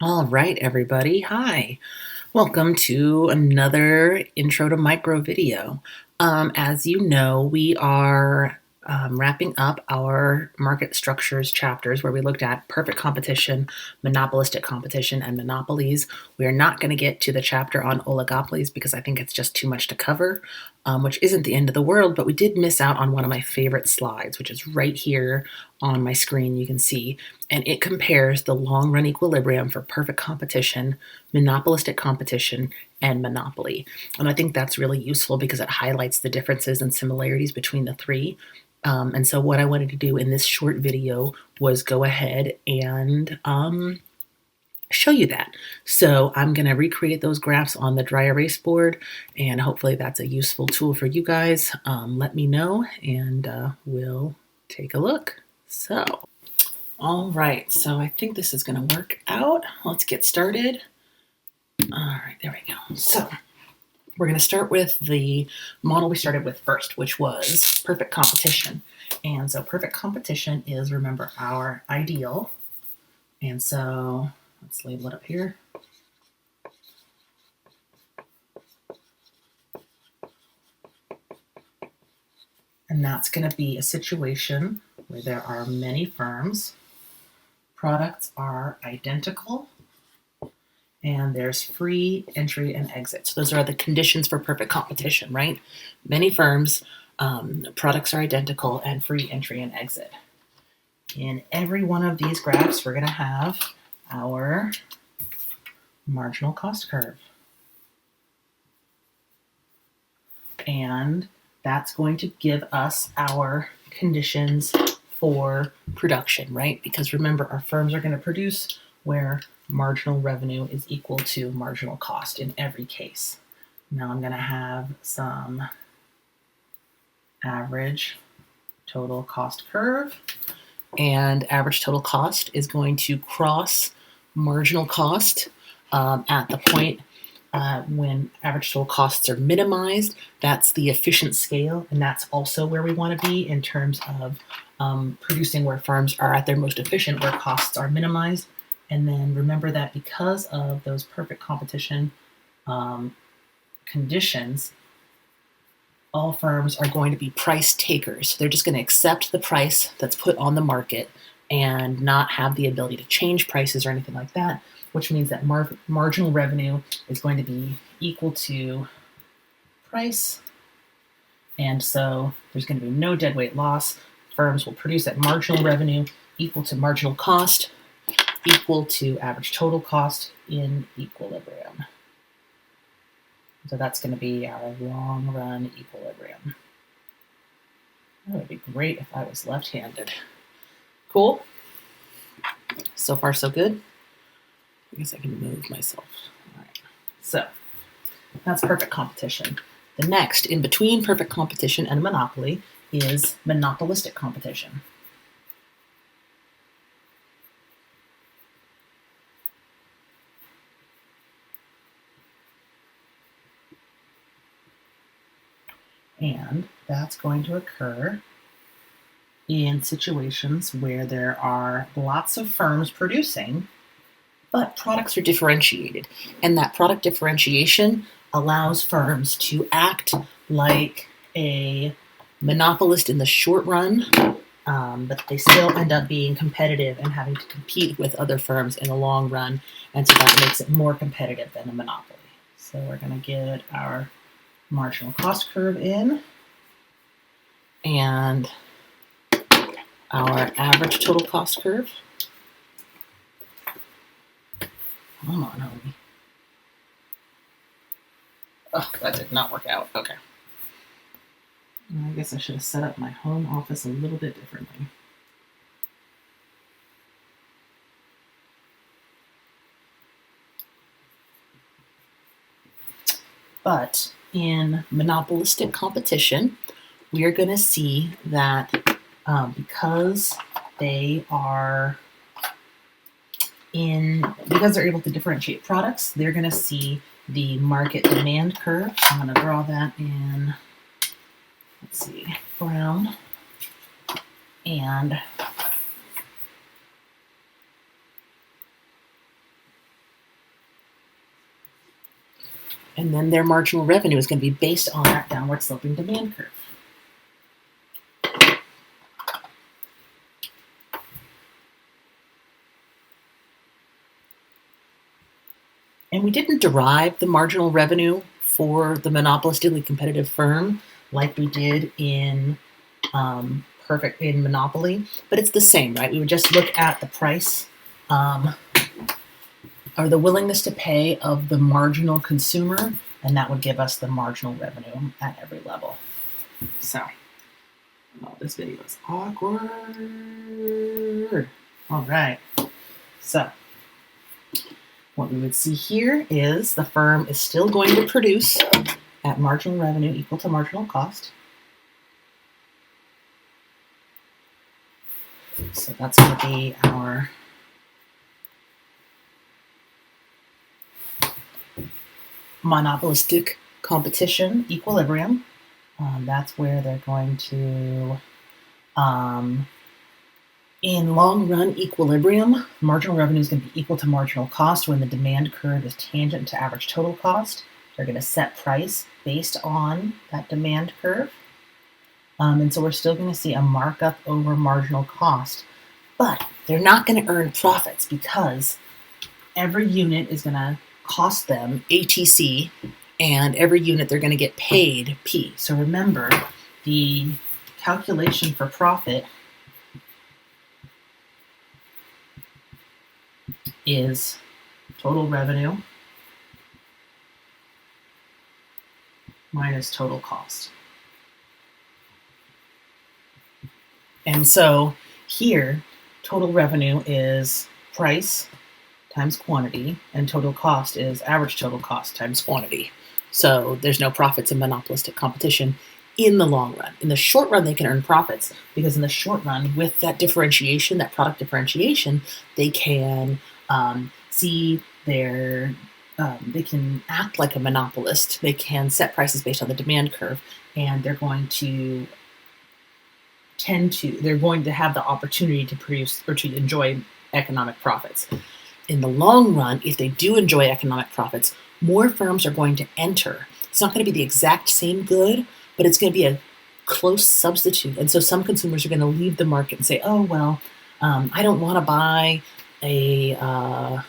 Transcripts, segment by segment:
All right, everybody. Hi. Welcome to another Intro to Micro video. As you know, we are wrapping up our market structures chapters where we looked at perfect competition, monopolistic competition, and monopolies. We are not going to get to the chapter on oligopolies because I think it's just too much to cover, which isn't the end of the world, but we did miss out on one of my favorite slides, which is right here on my screen, you can see, and it compares the long-run equilibrium for perfect competition, monopolistic competition, and monopoly. And I think that's really useful because it highlights the differences and similarities between the three. And so what I wanted to do in this short video was go ahead and show you that. So I'm going to recreate those graphs on the dry erase board, and hopefully that's a useful tool for you guys. Let me know, and we'll take a look. So, all right, so I think this is going to work out. Let's get started. All right, there we go. So we're going to start with the model we started with first, which was perfect competition. And so perfect competition is, remember, our ideal. And so let's label it up here. And that's going to be a situation where there are many firms, products are identical, and there's free entry and exit. So those are the conditions for perfect competition, right? Many firms, products are identical, and free entry and exit. In every one of these graphs, we're going to have our marginal cost curve. And that's going to give us our conditions for production, right? Because remember, our firms are going to produce where marginal revenue is equal to marginal cost in every case. Now I'm going to have some average total cost curve, and average total cost is going to cross marginal cost at the point when average total costs are minimized. That's the efficient scale, and that's also where we want to be in terms of producing where firms are at their most efficient, where costs are minimized. And then remember that because of those perfect competition conditions, all firms are going to be price takers. They're just going to accept the price that's put on the market and not have the ability to change prices or anything like that, which means that marginal revenue is going to be equal to price. And so there's going to be no deadweight loss. Firms will produce at marginal revenue equal to marginal cost, equal to average total cost in equilibrium. So that's going to be our long run equilibrium. That would be great if I was left-handed. Cool. So far, so good. I guess I can move myself. All right. So that's perfect competition. The next, in between perfect competition and monopoly, is monopolistic competition. And that's going to occur in situations where there are lots of firms producing, but products are differentiated. And that product differentiation allows firms to act like a monopolist in the short run, but they still end up being competitive and having to compete with other firms in the long run. And so that makes it more competitive than a monopoly. So we're going to get our marginal cost curve in, and our average total cost curve. Come on, homie. Oh, that did not work out. Okay. I guess I should have set up my home office a little bit differently. But in monopolistic competition, we are going to see that because they're able to differentiate products, they're going to see the market demand curve. I'm going to draw that in, let's see, brown. And And then their marginal revenue is going to be based on that downward sloping demand curve. And we didn't derive the marginal revenue for the monopolistically competitive firm like we did in Monopoly, but it's the same, right? We would just look at the price or the willingness to pay of the marginal consumer, and that would give us the marginal revenue at every level. So, oh, this video is awkward. All right. So, what we would see here is the firm is still going to produce at marginal revenue equal to marginal cost. So that's going to be our monopolistic competition equilibrium. That's where they're going to, in long run equilibrium, marginal revenue is going to be equal to marginal cost when the demand curve is tangent to average total cost. They're going to set price based on that demand curve. And so we're still going to see a markup over marginal cost, but they're not going to earn profits because every unit is going to cost them ATC, and every unit they're going to get paid P. So remember, the calculation for profit is total revenue minus total cost. And so here, total revenue is price times quantity, and total cost is average total cost times quantity. So there's no profits in monopolistic competition in the long run. In the short run, they can earn profits because in the short run, with that differentiation, that product differentiation, they can see their, they can act like a monopolist. They can set prices based on the demand curve, and they're going to they're going to have the opportunity to produce or to enjoy economic profits. In the long run, if they do enjoy economic profits, more firms are going to enter. It's not going to be the exact same good, but it's going to be a close substitute. And so some consumers are going to leave the market and say, oh, well, I don't want to buy a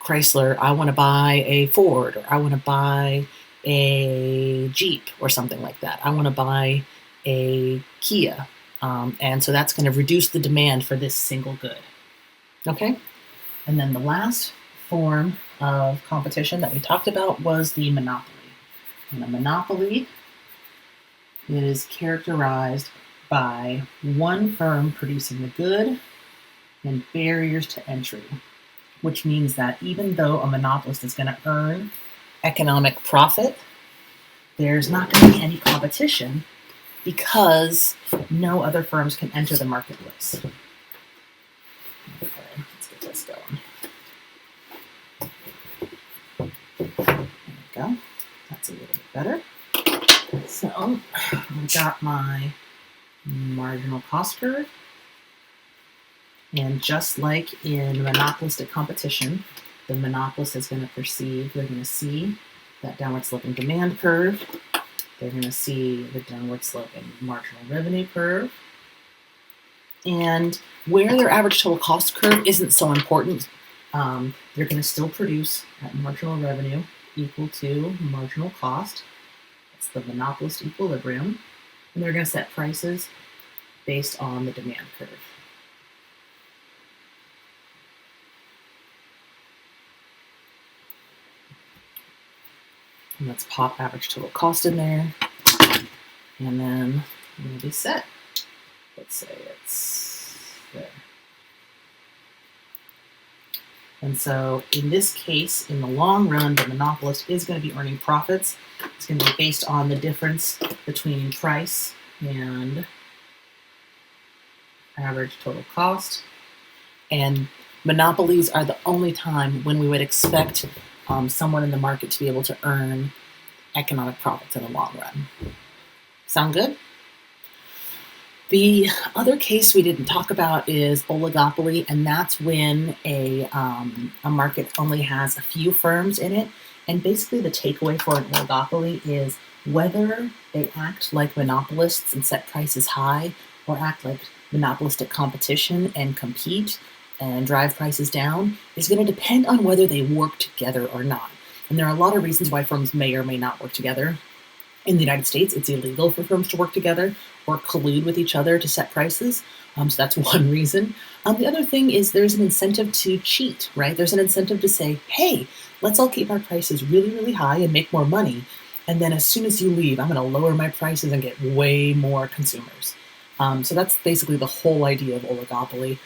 Chrysler. I want to buy a Ford, or I want to buy a Jeep or something like that. I want to buy a Kia. And so that's going to reduce the demand for this single good. Okay? And then the last form of competition that we talked about was the monopoly. And a monopoly is characterized by one firm producing the good and barriers to entry, which means that even though a monopolist is going to earn economic profit, there's not going to be any competition because no other firms can enter the marketplace. Okay, let's get this going. There we go. That's a little bit better. So I've got my marginal cost curve. And just like in monopolistic competition, the monopolist is going to perceive, they're going to see that downward sloping demand curve. They're going to see the downward sloping marginal revenue curve. And where their average total cost curve isn't so important, they're going to still produce at marginal revenue equal to marginal cost. That's the monopolist equilibrium. And they're going to set prices based on the demand curve. And let's pop average total cost in there. And then we're going to be set. Let's say it's there. And so in this case, in the long run, the monopolist is going to be earning profits. It's going to be based on the difference between price and average total cost. And monopolies are the only time when we would expect someone in the market to be able to earn economic profits in the long run. Sound good? The other case we didn't talk about is oligopoly, and that's when a market only has a few firms in it. And basically, the takeaway for an oligopoly is whether they act like monopolists and set prices high, or act like monopolistic competition and compete and drive prices down, is going to depend on whether they work together or not. And there are a lot of reasons why firms may or may not work together. In the United States, it's illegal for firms to work together or collude with each other to set prices. So that's one reason. The other thing is there's an incentive to cheat, right? There's an incentive to say, hey, let's all keep our prices really, really high and make more money. And then as soon as you leave, I'm going to lower my prices and get way more consumers. So that's basically the whole idea of oligopoly.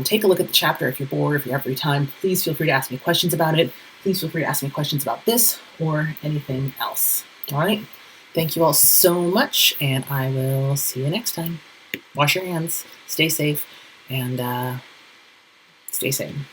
Take a look at the chapter if you're bored, if you have free time. Please feel free to ask me questions about it. Please feel free to ask me questions about this or anything else. All right. Thank you all so much, and I will see you next time. Wash your hands, stay safe, and stay sane.